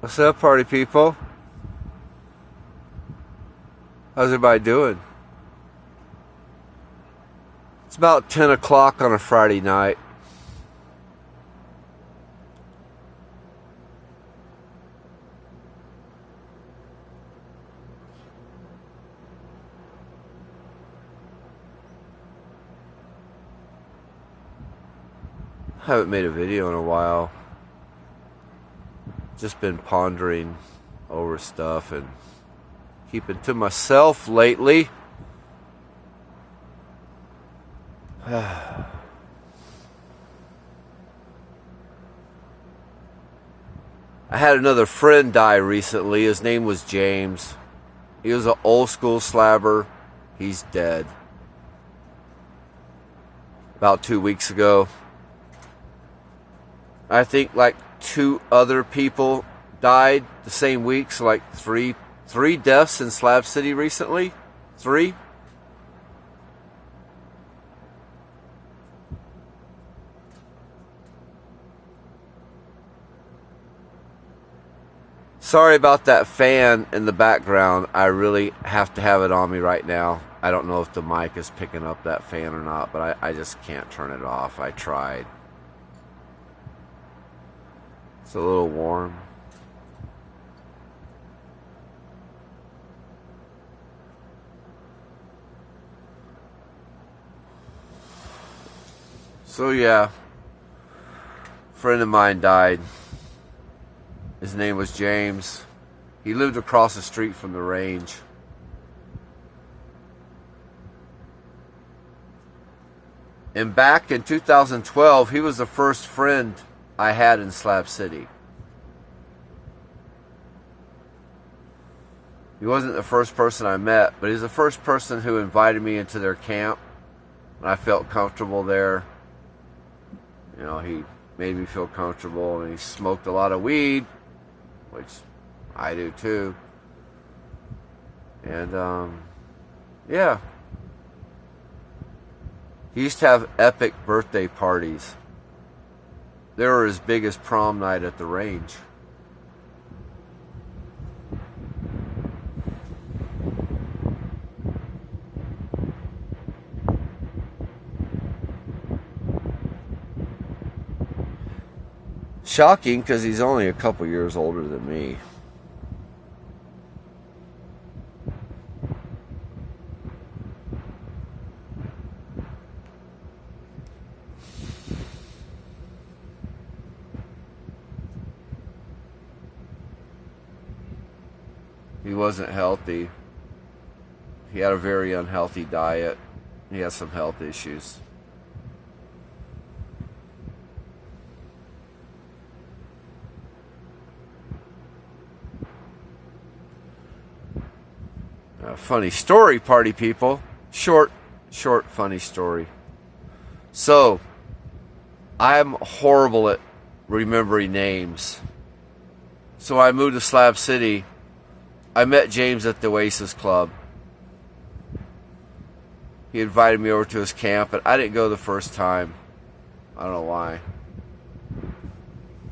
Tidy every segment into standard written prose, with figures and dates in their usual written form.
What's up, party people? How's everybody doing? It's about 10 o'clock on a Friday night. I haven't made a video in a while. Just been pondering over stuff and keeping to myself lately. I had another friend die recently. His name was James. He was an old school slabber. He's dead. About 2 weeks ago. I think like 2 other people died the same week. So like three deaths in Slab City recently. 3. Sorry about that fan in the background. I really have to have it on me right now. I don't know if the mic is picking up that fan or not, but I just can't turn it off. I tried. It's a little warm. So yeah, a friend of mine died. His name was James. He lived across the street from the range. And back in 2012, he was the first friend I had in Slab City. He wasn't the first person I met, but he's the first person who invited me into their camp. And I felt comfortable there. You know, he made me feel comfortable, and he smoked a lot of weed, which I do too. And yeah. He used to have epic birthday parties. They were as big as prom night at the range. Shocking, because he's only a couple years older than me. He wasn't healthy. He had a very unhealthy diet. He has some health issues. Funny story, party people. Short, funny story. So, I'm horrible at remembering names. So I moved to Slab City. I met James at the Oasis Club. He invited me over to his camp, and I didn't go the first time. I don't know why.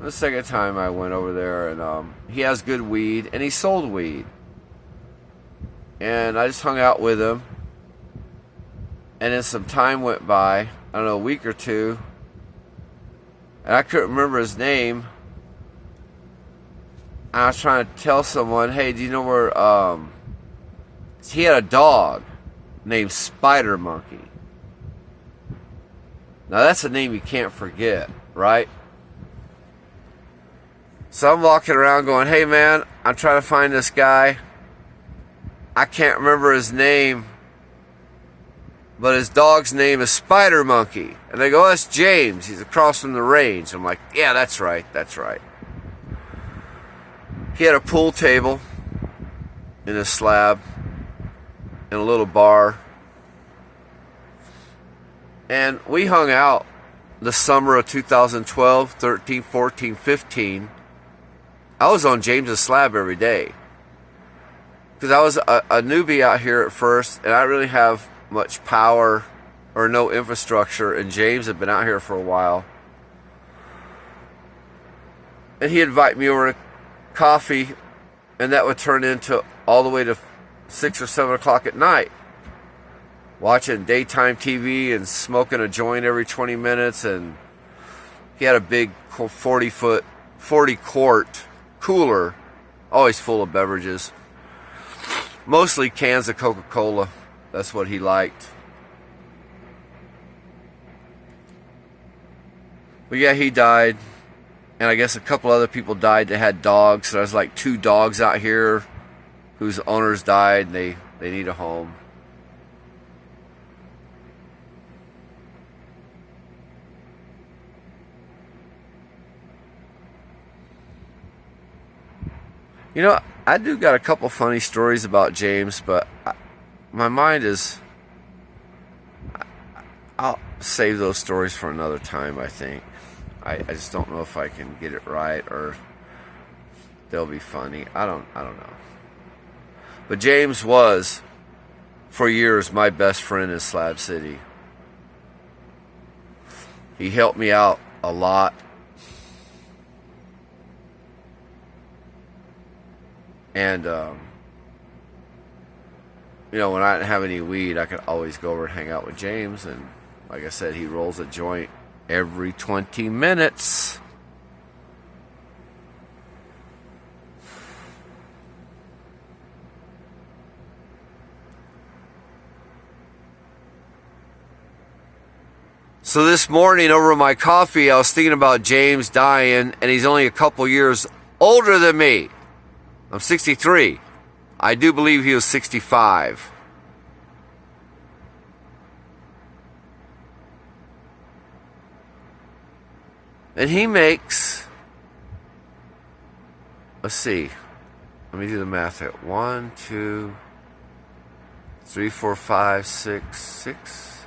The second time I went over there, and he has good weed, and he sold weed. And I just hung out with him. And then some time went by, I don't know, a week or two. And I couldn't remember his name. And I was trying to tell someone, hey, do you know where, he had a dog named Spider Monkey. Now that's a name you can't forget, right? So I'm walking around going, hey man, I'm trying to find this guy. I can't remember his name, but his dog's name is Spider Monkey. And they go, oh, that's James. He's across from the range. I'm like, yeah, that's right. He had a pool table in his slab in a little bar. And we hung out the summer of 2012, 13, 14, 15. I was on James's slab every day. Because I was a newbie out here at first, and I didn't really have much power or no infrastructure, and James had been out here for a while. And he'd invite me over to coffee, and that would turn into all the way to 6 or 7 o'clock at night, watching daytime TV and smoking a joint every 20 minutes. And he had a big 40 quart cooler, always full of beverages, mostly cans of Coca-Cola. That's what he liked. But yeah, he died. And I guess a couple other people died that had dogs. So there's like 2 dogs out here whose owners died, and they need a home. You know, I do got a couple funny stories about James, but my mind is... I'll save those stories for another time, I think. I just don't know if I can get it right or they'll be funny. I don't know. But James was, for years, my best friend in Slab City. He helped me out a lot. And, you know, when I didn't have any weed, I could always go over and hang out with James. And like I said, he rolls a joint every 20 minutes. So this morning over my coffee, I was thinking about James dying, and he's only a couple years older than me. I'm 63. I do believe he was 65. And he makes, let's see, let me do the math here. 1, 2, 3, 4, 5, 6.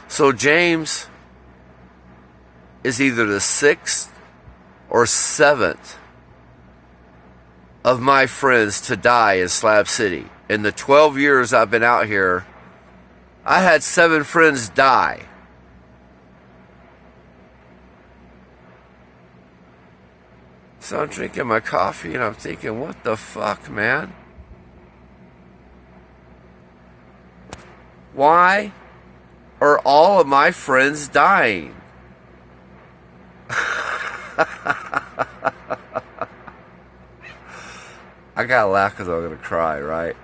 So James is either the 6th or 7th of my friends to die in Slab City. In the 12 years I've been out here, I had 7 friends die. So I'm drinking my coffee and I'm thinking, what the fuck, man? Why are all of my friends dying? I gotta laugh because I'm gonna cry, right?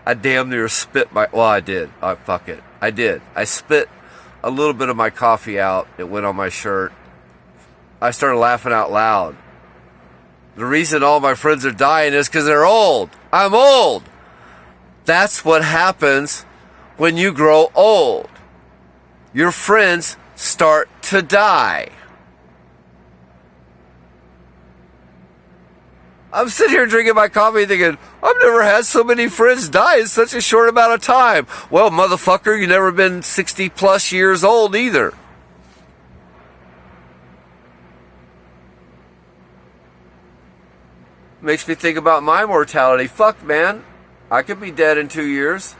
I damn near spit my... Well, I did. Fuck it. I did. I spit a little bit of my coffee out. It went on my shirt. I started laughing out loud. The reason all my friends are dying is because they're old. I'm old. That's what happens when you grow old. Your friends start to die. I'm sitting here drinking my coffee thinking, I've never had so many friends die in such a short amount of time. Well, motherfucker, you've never been 60 plus years old either. Makes me think about my mortality. Fuck, man. I could be dead in 2 years.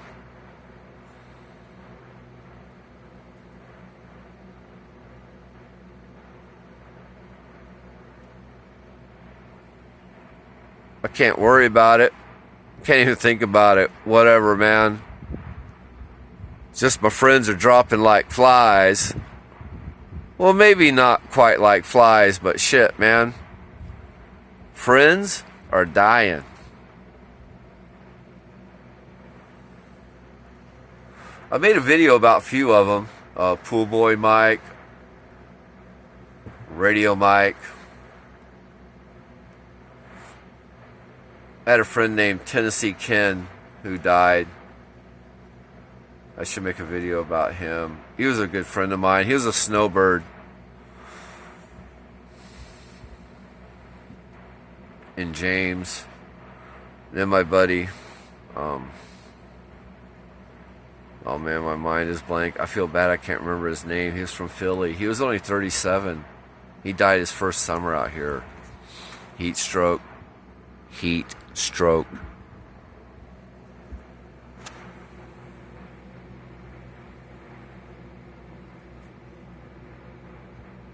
I can't worry about it. Can't even think about it. Whatever, man. It's just my friends are dropping like flies. Well, maybe not quite like flies, but shit, man. Friends are dying. I made a video about a few of them. Pool Boy Mike, Radio Mike. I had a friend named Tennessee Ken who died. I should make a video about him. He was a good friend of mine. He was a snowbird in James. Then my buddy, oh man, my mind is blank. I feel bad I can't remember his name. He was from Philly. He was only 37. He died his first summer out here. Heat stroke.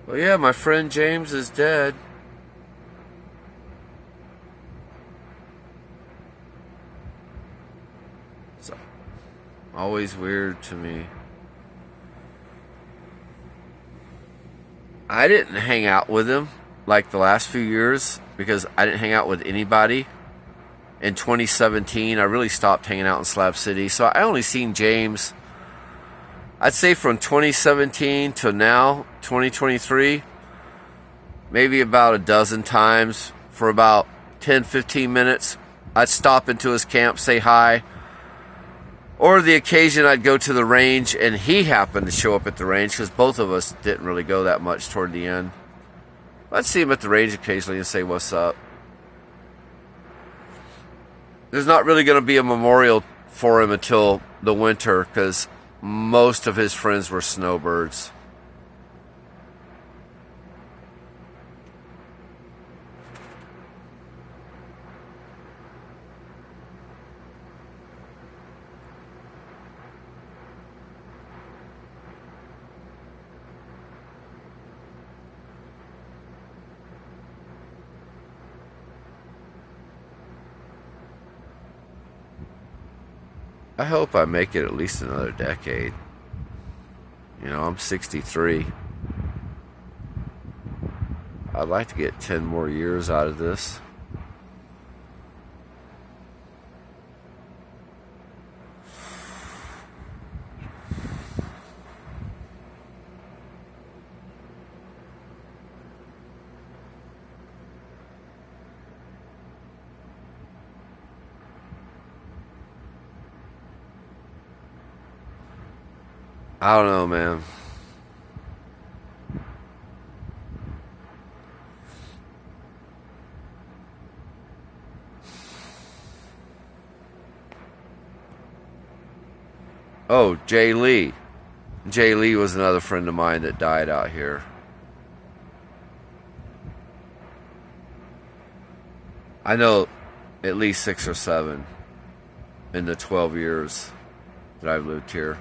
Well, yeah, my friend James is dead. always weird to me. I didn't hang out with him like the last few years because I didn't hang out with anybody. In 2017, I really stopped hanging out in Slab City. So I only seen James, I'd say from 2017 to now, 2023, maybe about a dozen times for about 10, 15 minutes. I'd stop into his camp, say hi. Or the occasion I'd go to the range and he happened to show up at the range because both of us didn't really go that much toward the end. I'd see him at the range occasionally and say, what's up? There's not really going to be a memorial for him until the winter because most of his friends were snowbirds. I hope I make it at least another decade. You know, I'm 63. I'd like to get 10 more years out of this. I don't know, man. Oh, Jay Lee. Jay Lee was another friend of mine that died out here. I know at least 6 or 7 in the 12 years that I've lived here.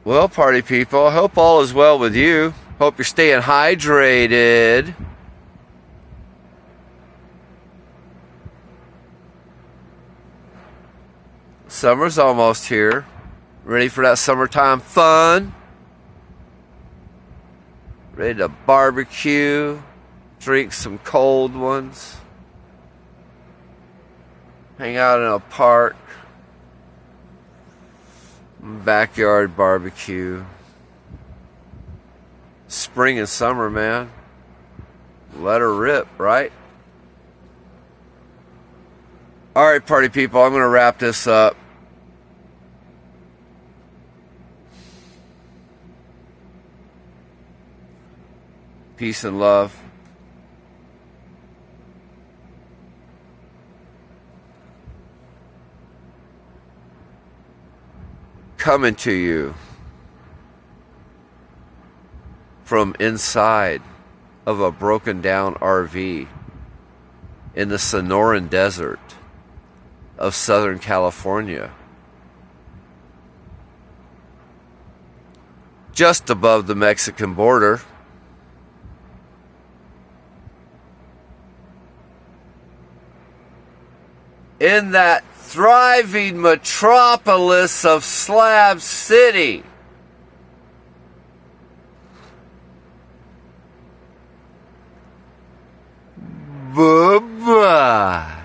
Well, party people, I hope all is well with you. Hope you're staying hydrated. Summer's almost here. Ready for that summertime fun? Ready to barbecue, drink some cold ones, hang out in a park. Backyard barbecue. Spring and summer, man. Let her rip, right? Alright, party people, I'm going to wrap this up. Peace and love. Coming to you from inside of a broken down RV in the Sonoran Desert of Southern California, just above the Mexican border. In that thriving metropolis of Slab City. Bye-bye.